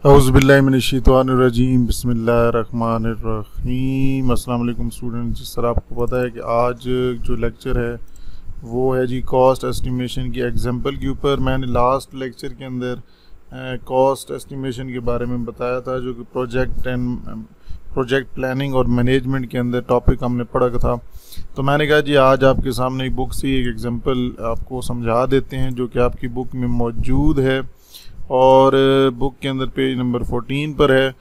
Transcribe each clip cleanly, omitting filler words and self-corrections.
औज़ुबिल्लाहिमिनश्शैतानिर्रजीम बिस्मिल्लाहिर्रहमानिर्रहीम। अस्सलाम वालेकुम स्टूडेंट्स। जिस तरह आपको पता है कि आज जो लेक्चर है वो है जी कॉस्ट एस्टिमेशन की एग्जांपल के ऊपर। मैंने लास्ट लेक्चर के अंदर कॉस्ट एस्टिमेशन के बारे में बताया था, जो कि प्रोजेक्ट प्लानिंग और मैनेजमेंट के अंदर टॉपिक हमने पढ़ा था। तो मैंने कहा जी आज आपके सामने बुक से एक एग्जांपल आपको समझा देते हैं, जो कि आपकी बुक में मौजूद है और बुक के अंदर पेज नंबर 14 पर है।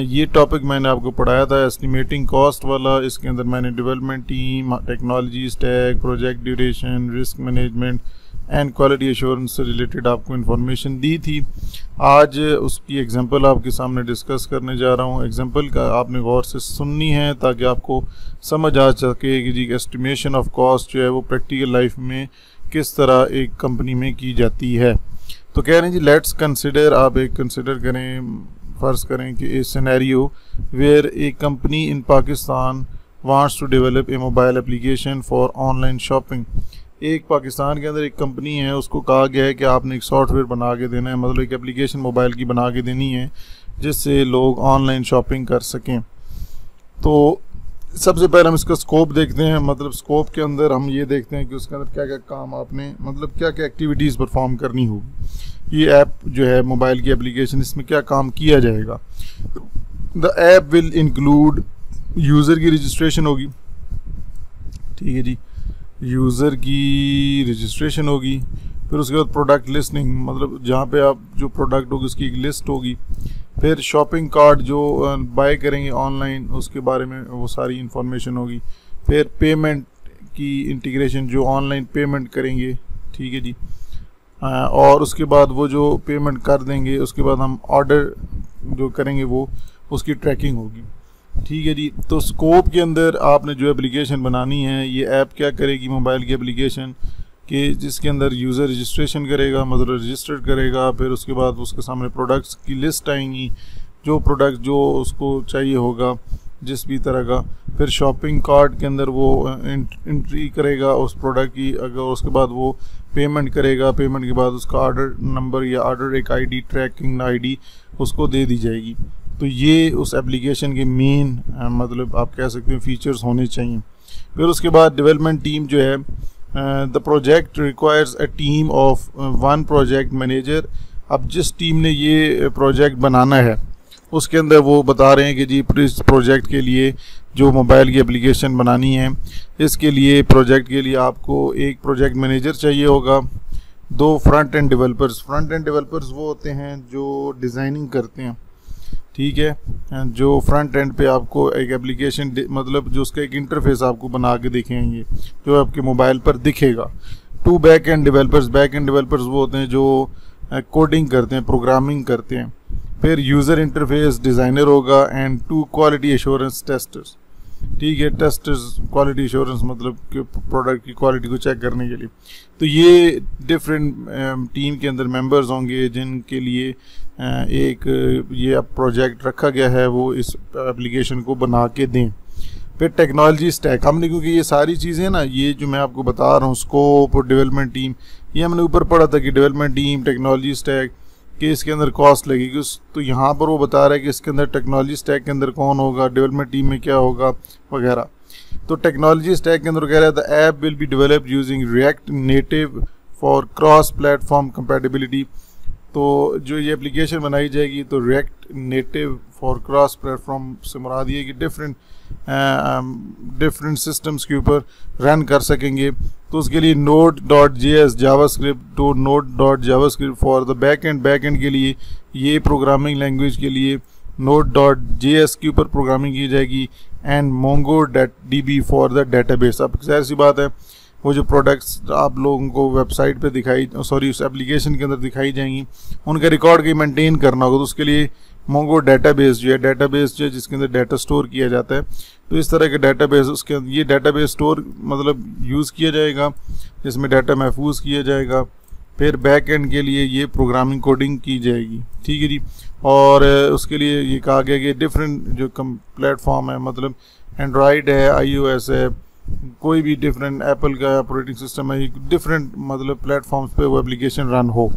ये टॉपिक मैंने आपको पढ़ाया था एस्टिमेटिंग कॉस्ट वाला। इसके अंदर मैंने development team, technology stack, project duration, risk management and quality assurance से रिलेटेड आपको इन्फॉर्मेशन दी थी। आज उसकी एग्जांपल आपके सामने डिस्कस करने जा रहा हूँ। एग्जांपल का आपने गौर से सुननी है ताकि आपको समझ आ सके कि जी एस्टिमेशन ऑफ कॉस्ट जो है वो प्रैक्टिकल लाइफ में किस तरह एक कंपनी में की जाती है। तो कह रहे हैं जी लेट्स कंसिडर, आप एक कंसिडर करें, फ़र्ज़ करें कि a scenario where a company in Pakistan wants to develop a mobile application for online shopping. एक पाकिस्तान के अंदर एक कंपनी है, उसको कहा गया है कि आपने एक सॉफ्टवेयर बना के देना है, मतलब एक एप्लीकेशन मोबाइल की बना के देनी है जिससे लोग ऑनलाइन शॉपिंग कर सकें। तो सबसे पहले हम इसका स्कोप देखते हैं। मतलब स्कोप के अंदर हम ये देखते हैं कि उसके अंदर क्या क्या काम आपने, मतलब क्या क्या एक्टिविटीज़ परफॉर्म करनी होगी। ये ऐप जो है मोबाइल की एप्लीकेशन, इसमें क्या काम किया जाएगा। The app will include, user की रजिस्ट्रेशन होगी, ठीक है जी, यूज़र की रजिस्ट्रेशन होगी। फिर उसके बाद प्रोडक्ट लिस्टिंग, मतलब जहाँ पे आप जो प्रोडक्ट होगी उसकी एक लिस्ट होगी। फिर शॉपिंग कार्ट जो बाय करेंगे ऑनलाइन उसके बारे में वो सारी इंफॉर्मेशन होगी। फिर पेमेंट की इंटीग्रेशन, जो ऑनलाइन पेमेंट करेंगे, ठीक है जी, और उसके बाद वो जो पेमेंट कर देंगे उसके बाद हम ऑर्डर जो करेंगे वो उसकी ट्रैकिंग होगी, ठीक है जी। तो स्कोप के अंदर आपने जो एप्लीकेशन बनानी है, ये ऐप क्या करेगी, मोबाइल की एप्लीकेशन कि जिसके अंदर यूज़र रजिस्ट्रेशन करेगा, मतलब रजिस्टर करेगा। फिर उसके बाद उसके सामने प्रोडक्ट्स की लिस्ट आएंगी, जो प्रोडक्ट जो उसको चाहिए होगा जिस भी तरह का। फिर शॉपिंग कार्ट के अंदर वो एंट्री करेगा उस प्रोडक्ट की, अगर उसके बाद वो पेमेंट करेगा, पेमेंट के बाद उसका ऑर्डर नंबर या ऑर्डर एक आईडी, ट्रैकिंग आईडी उसको दे दी जाएगी। तो ये उस एप्लीकेशन के मेन मतलब आप कह सकते हैं फीचर्स होने चाहिए। फिर उसके बाद डेवलपमेंट टीम जो है, the project requires a team of 1 project manager. अब जिस टीम ने ये प्रोजेक्ट बनाना है उसके अंदर वो बता रहे हैं कि जी इस प्रोजेक्ट के लिए जो मोबाइल की एप्लीकेशन बनानी है, इसके लिए प्रोजेक्ट के लिए आपको एक प्रोजेक्ट मैनेजर चाहिए होगा, 2 front end developers. Front end developers वो होते हैं जो डिज़ाइनिंग करते हैं, ठीक है, जो फ्रंट एंड पे आपको एक एप्लीकेशन मतलब जो उसका एक इंटरफेस आपको बना के दिखेंगे जो आपके मोबाइल पर दिखेगा। 2 back and developers, back and developers वो होते हैं जो कोडिंग करते हैं, प्रोग्रामिंग करते हैं। फिर यूज़र इंटरफेस डिज़ाइनर होगा एंड 2 क्वालिटी एश्योरेंस टेस्टर्स, ठीक है, टेस्टर्स क्वालिटी एश्योरेंस मतलब कि प्रोडक्ट की क्वालिटी को चेक करने के लिए। तो ये डिफरेंट टीम के अंदर मेंबर्स होंगे जिनके लिए एक ये प्रोजेक्ट रखा गया है वो इस एप्लीकेशन को बना के दें। फिर टेक्नोलॉजी स्टैक, हमने क्योंकि ये सारी चीज़ें ना, ये जो मैं आपको बता रहा हूँ स्कोप और डेवलपमेंट टीम, ये हमने ऊपर पढ़ा था कि डेवलपमेंट टीम, टेक्नोलॉजी स्टैक कि इसके अंदर कॉस्ट लगेगी। तो यहाँ पर वो बता रहा है कि इसके अंदर टेक्नोलॉजी स्टैक के अंदर कौन होगा, डेवलपमेंट टीम में क्या होगा वगैरह। तो टेक्नोलॉजी स्टैक के अंदर कह रहा है the app will be developed using react native for cross platform compatibility. तो जो ये एप्लीकेशन बनाई जाएगी तो react native for cross platform से मुराद ये कि डिफरेंट सिस्टम्स के ऊपर रन कर सकेंगे। तो उसके लिए node.js जावास्क्रिप्ट तो node.javascript for the back and के लिए ये प्रोग्रामिंग लैंग्वेज के लिए node.js के ऊपर प्रोग्रामिंग की जाएगी and mongodb for the database. अब जाहिर सी बात है वो जो प्रोडक्ट्स आप लोगों को वेबसाइट पे उस एप्लीकेशन के अंदर दिखाई जाएंगी उनका रिकॉर्ड कहीं मेंटेन करना होगा। तो उसके लिए मोंगो डेटाबेस जो है जिसके अंदर डाटा स्टोर किया जाता है। तो इस तरह के डेटाबेस, उसके ये डेटाबेस स्टोर मतलब यूज़ किया जाएगा जिसमें डाटा महफूज किया जाएगा। फिर बैक एंड के लिए ये प्रोग्रामिंग कोडिंग की जाएगी, ठीक है जी। और उसके लिए ये कहा गया कि डिफरेंट जो प्लेटफॉर्म है, मतलब एंड्रॉयड है, iOS है, कोई भी डिफरेंट एप्पल का ऑपरेटिंग सिस्टम है, डिफरेंट मतलब प्लेटफॉर्म्स पे वो एप्लीकेशन रन हो।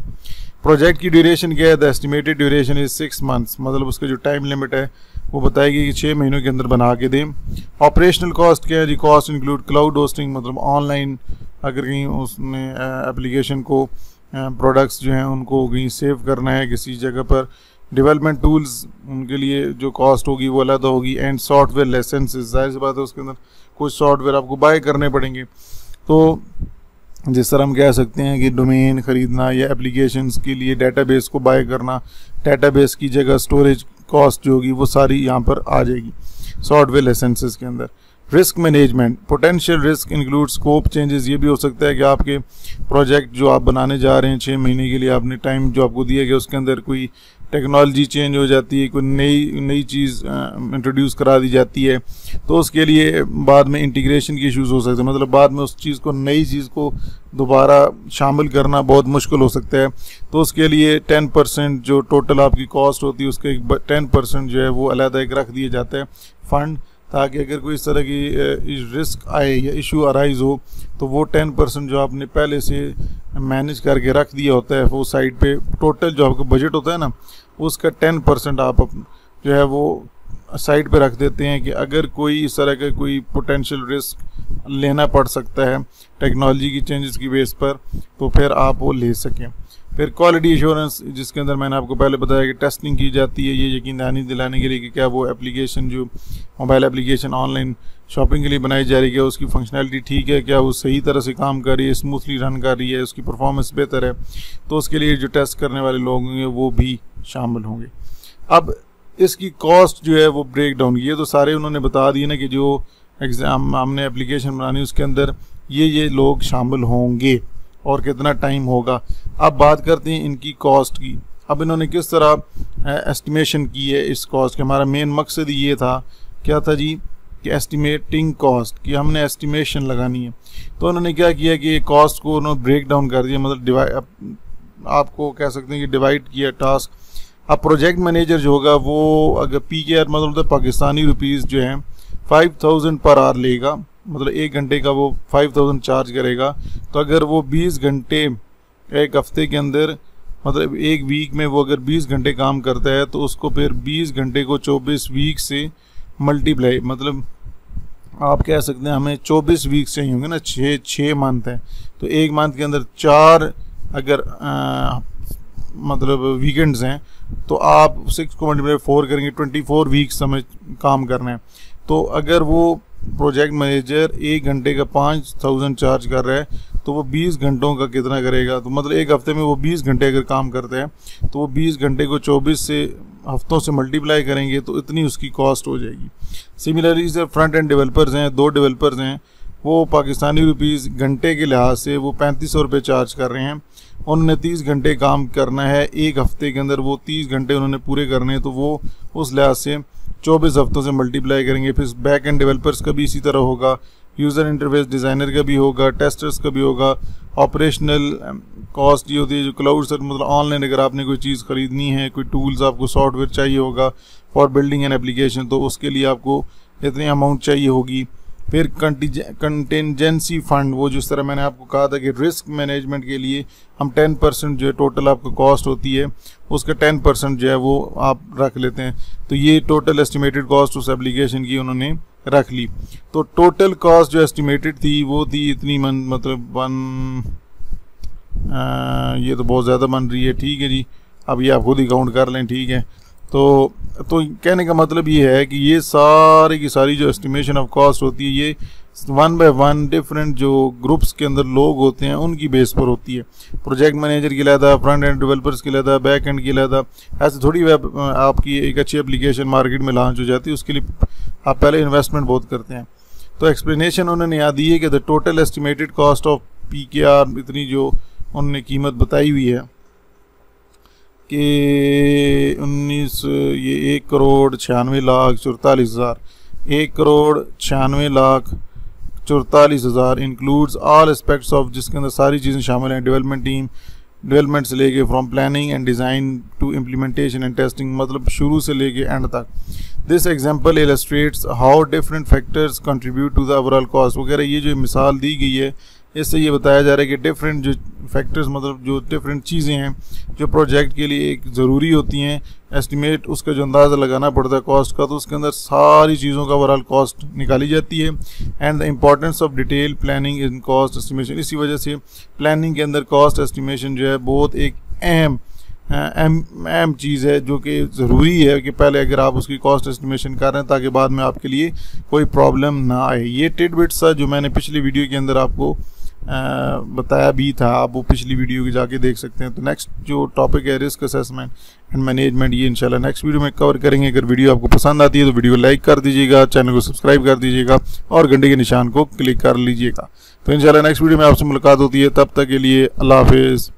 प्रोजेक्ट की ड्यूरेशन क्या है, the estimated duration is 6 months, मतलब उसका जो टाइम लिमिट है वो बताएगी कि 6 महीनों के अंदर बना के दें। ऑपरेशनल कॉस्ट क्या है जी, कॉस्ट इंक्लूड क्लाउड होस्टिंग, मतलब ऑनलाइन अगर कहीं उसने एप्लीकेशन को प्रोडक्ट्स जो हैं उनको कहीं सेव करना है किसी जगह पर, डेवलपमेंट टूल्स उनके लिए जो कॉस्ट होगी वो अलग होगी, एंड सॉफ्टवेयर लाइसेंसेस, जाहिर सी बात है उसके अंदर कुछ सॉफ्टवेयर आपको बाय करने पड़ेंगे। तो जिस तरह हम कह सकते हैं कि डोमेन ख़रीदना या एप्लीकेशंस के लिए डेटाबेस को बाय करना, डेटाबेस की जगह स्टोरेज कॉस्ट जो होगी वो सारी यहाँ पर आ जाएगी सॉफ्टवेयर लाइसेंसेस के अंदर। Risk management, potential risk include scope changes, ये भी हो सकता है कि आपके प्रोजेक्ट जो आप बनाने जा रहे हैं 6 महीने के लिए आपने टाइम जो आपको दिया गया उसके अंदर कोई टेक्नोलॉजी चेंज हो जाती है, कोई नई चीज़ इंट्रोड्यूस करा दी जाती है, तो उसके लिए बाद में इंटीग्रेशन के इश्यूज़ हो सकते हैं, मतलब बाद में उस चीज़ को नई चीज़ को दोबारा शामिल करना बहुत मुश्किल हो सकता है। तो उसके लिए 10% जो टोटल आपकी कॉस्ट होती है उसके 10% जो है वो अलग एक रख दिया जाता है फंड, ताकि अगर कोई इस तरह की रिस्क आए या इशू अराइज हो तो वो 10% जो आपने पहले से मैनेज करके रख दिया होता है वो साइड पे, टोटल जो आपका बजट होता है ना उसका 10% आप जो है वो साइड पे रख देते हैं कि अगर कोई इस तरह का कोई पोटेंशियल रिस्क लेना पड़ सकता है टेक्नोलॉजी की चेंजेस की बेस पर, तो फिर आप वो ले सकें। फिर क्वालिटी एश्योरेंस, जिसके अंदर मैंने आपको पहले बताया कि टेस्टिंग की जाती है ये यकीन दहानी दिलाने के लिए कि क्या वो एप्लीकेशन जो मोबाइल एप्लीकेशन ऑनलाइन शॉपिंग के लिए बनाई जा रही है उसकी फंक्शनैलिटी ठीक है, क्या वो सही तरह से काम कर रही है, स्मूथली रन कर रही है, उसकी परफॉर्मेंस बेहतर है, तो उसके लिए जो टेस्ट करने वाले लोग होंगे वो भी शामिल होंगे। अब इसकी कॉस्ट जो है वो ब्रेक डाउन, ये तो सारे उन्होंने बता दिए ना कि जो एग्ज़ाम हमने एप्लीकेशन बनानी उसके अंदर ये लोग शामिल होंगे और कितना टाइम होगा। अब बात करते हैं इनकी कॉस्ट की। अब इन्होंने किस तरह एस्टिमेशन की है इस कॉस्ट के, हमारा मेन मकसद ये था, क्या था जी, कि एस्टिमेटिंग कॉस्ट की हमने एस्टिमेशन लगानी है। तो उन्होंने क्या किया कि कॉस्ट को उन्होंने ब्रेक डाउन कर दिया, मतलब आपको कह सकते हैं कि डिवाइड किया टास्क। अब प्रोजेक्ट मैनेजर जो होगा वो अगर PKR मतलब पाकिस्तानी रुपीज़ जो है 5000 पर आवर लेगा, मतलब 1 घंटे का वो 5000 चार्ज करेगा। तो अगर वो 20 घंटे एक हफ्ते के अंदर, मतलब एक वीक में वो अगर 20 घंटे काम करता है तो उसको फिर 20 घंटे को 24 वीक से मल्टीप्लाई, मतलब आप कह सकते हैं हमें 24 वीक चाहिए होंगे ना, 6 मंथ है तो एक मंथ के अंदर 4 अगर मतलब वीकेंड्स हैं तो आप 6 को मल्टीप्लाई 4 करेंगे, 24 वीक्स हमें काम करना है। तो अगर वो प्रोजेक्ट मैनेजर 1 घंटे का 5000 चार्ज कर रहा है तो वो 20 घंटों का कितना करेगा, तो मतलब एक हफ्ते में वो 20 घंटे अगर काम करते हैं तो वो 20 घंटे को 24 से हफ्तों से मल्टीप्लाई करेंगे तो इतनी उसकी कॉस्ट हो जाएगी। सिमिलरली से फ्रंट एंड डेवलपर्स हैं, 2 डेवलपर्स हैं, वो पाकिस्तानी रुपीज़ घंटे के लिहाज से वो 3500 रुपये चार्ज कर रहे हैं। उन्होंने 30 घंटे काम करना है एक हफ्ते के अंदर, वो 30 घंटे उन्होंने पूरे करने हैं, तो वो उस लिहाज से 24 हफ्तों से मल्टीप्लाई करेंगे। फिर बैक एंड डेवलपर्स का भी इसी तरह होगा, यूज़र इंटरफेस डिज़ाइनर का भी होगा, टेस्टर्स का भी होगा। ऑपरेशनल कॉस्ट ये होती है जो क्लाउड सर, मतलब ऑनलाइन अगर आपने कोई चीज़ ख़रीदनी है, कोई टूल्स आपको सॉफ्टवेयर चाहिए होगा फॉर बिल्डिंग एन एप्लीकेशन, तो उसके लिए आपको इतनी अमाउंट चाहिए होगी। फिर कंटिजेंसी फ़ंड, वो जिस तरह मैंने आपको कहा था कि रिस्क मैनेजमेंट के लिए हम 10% जो है टोटल आपको कॉस्ट होती है उसका 10% जो है वो आप रख लेते हैं। तो ये टोटल एस्टिमेटेड कॉस्ट उस एप्लीकेशन की उन्होंने रख ली। तो टोटल कॉस्ट जो एस्टिमेटेड थी वो थी इतनी मतलब ये तो बहुत ज़्यादा बन रही है, ठीक है जी, अब ये आप खुद ही काउंट कर लें, ठीक है। तो कहने का मतलब ये है कि ये सारी की सारी जो एस्टिमेशन ऑफ कॉस्ट होती है ये 1 बाय 1 डिफरेंट जो ग्रुप्स के अंदर लोग होते हैं उनकी बेस पर होती है। प्रोजेक्ट मैनेजर की अलहदा, फ्रंट एंड डेवलपर्स की अलहदा, बैक एंड की अलहदा। ऐसे थोड़ी वेब आपकी एक अच्छी एप्लीकेशन मार्केट में लॉन्च हो जाती है, उसके लिए आप पहले इन्वेस्टमेंट बहुत करते हैं। तो एक्सप्लेनेशन उन्होंने यहाँ दी है कि the total estimated cost of PKR, इतनी जो उन्होंने कीमत बताई हुई है कि 1,96,44,000 1,96,44,000 इंक्लूड्स ऑल एस्पेक्ट्स ऑफ, जिसके अंदर सारी चीज़ें शामिल हैं, डेवलपमेंट टीम, डेवलपमेंट से लेके from planning and design to implementation and testing, मतलब शुरू से लेके एंड तक। This example illustrates how different factors contribute to the overall cost वगैरह। ये जो मिसाल दी गई है इससे ये बताया जा रहा है कि डिफरेंट जो फैक्टर्स, मतलब जो डिफरेंट चीज़ें हैं जो प्रोजेक्ट के लिए एक ज़रूरी होती हैं, एस्टिमेट उसका जो अंदाज़ा लगाना पड़ता है कॉस्ट का, तो उसके अंदर सारी चीज़ों का ओवरऑल कॉस्ट निकाली जाती है। And the importance of detail planning in cost estimation, इसी वजह से प्लानिंग के अंदर कॉस्ट एस्टिमेशन जो है बहुत एक अहम चीज़ है, जो कि ज़रूरी है कि पहले अगर आप उसकी कॉस्ट एस्टिमेशन कर रहे हैं ताकि बाद में आपके लिए कोई प्रॉब्लम ना आए। ये टिडबिट्स था जो मैंने पिछली वीडियो के अंदर आपको बताया भी था, आप वो पिछली वीडियो की जाके देख सकते हैं। तो नेक्स्ट जो टॉपिक है रिस्क असेसमेंट एंड मैनेजमेंट, ये इंशाल्लाह नेक्स्ट वीडियो में कवर करेंगे। अगर वीडियो आपको पसंद आती है तो वीडियो को लाइक कर दीजिएगा, चैनल को सब्सक्राइब कर दीजिएगा और घंटे के निशान को क्लिक कर लीजिएगा। तो इंशाल्लाह नेक्स्ट वीडियो में आपसे मुलाकात होती है, तब तक के लिए अल्लाह हाफिज़।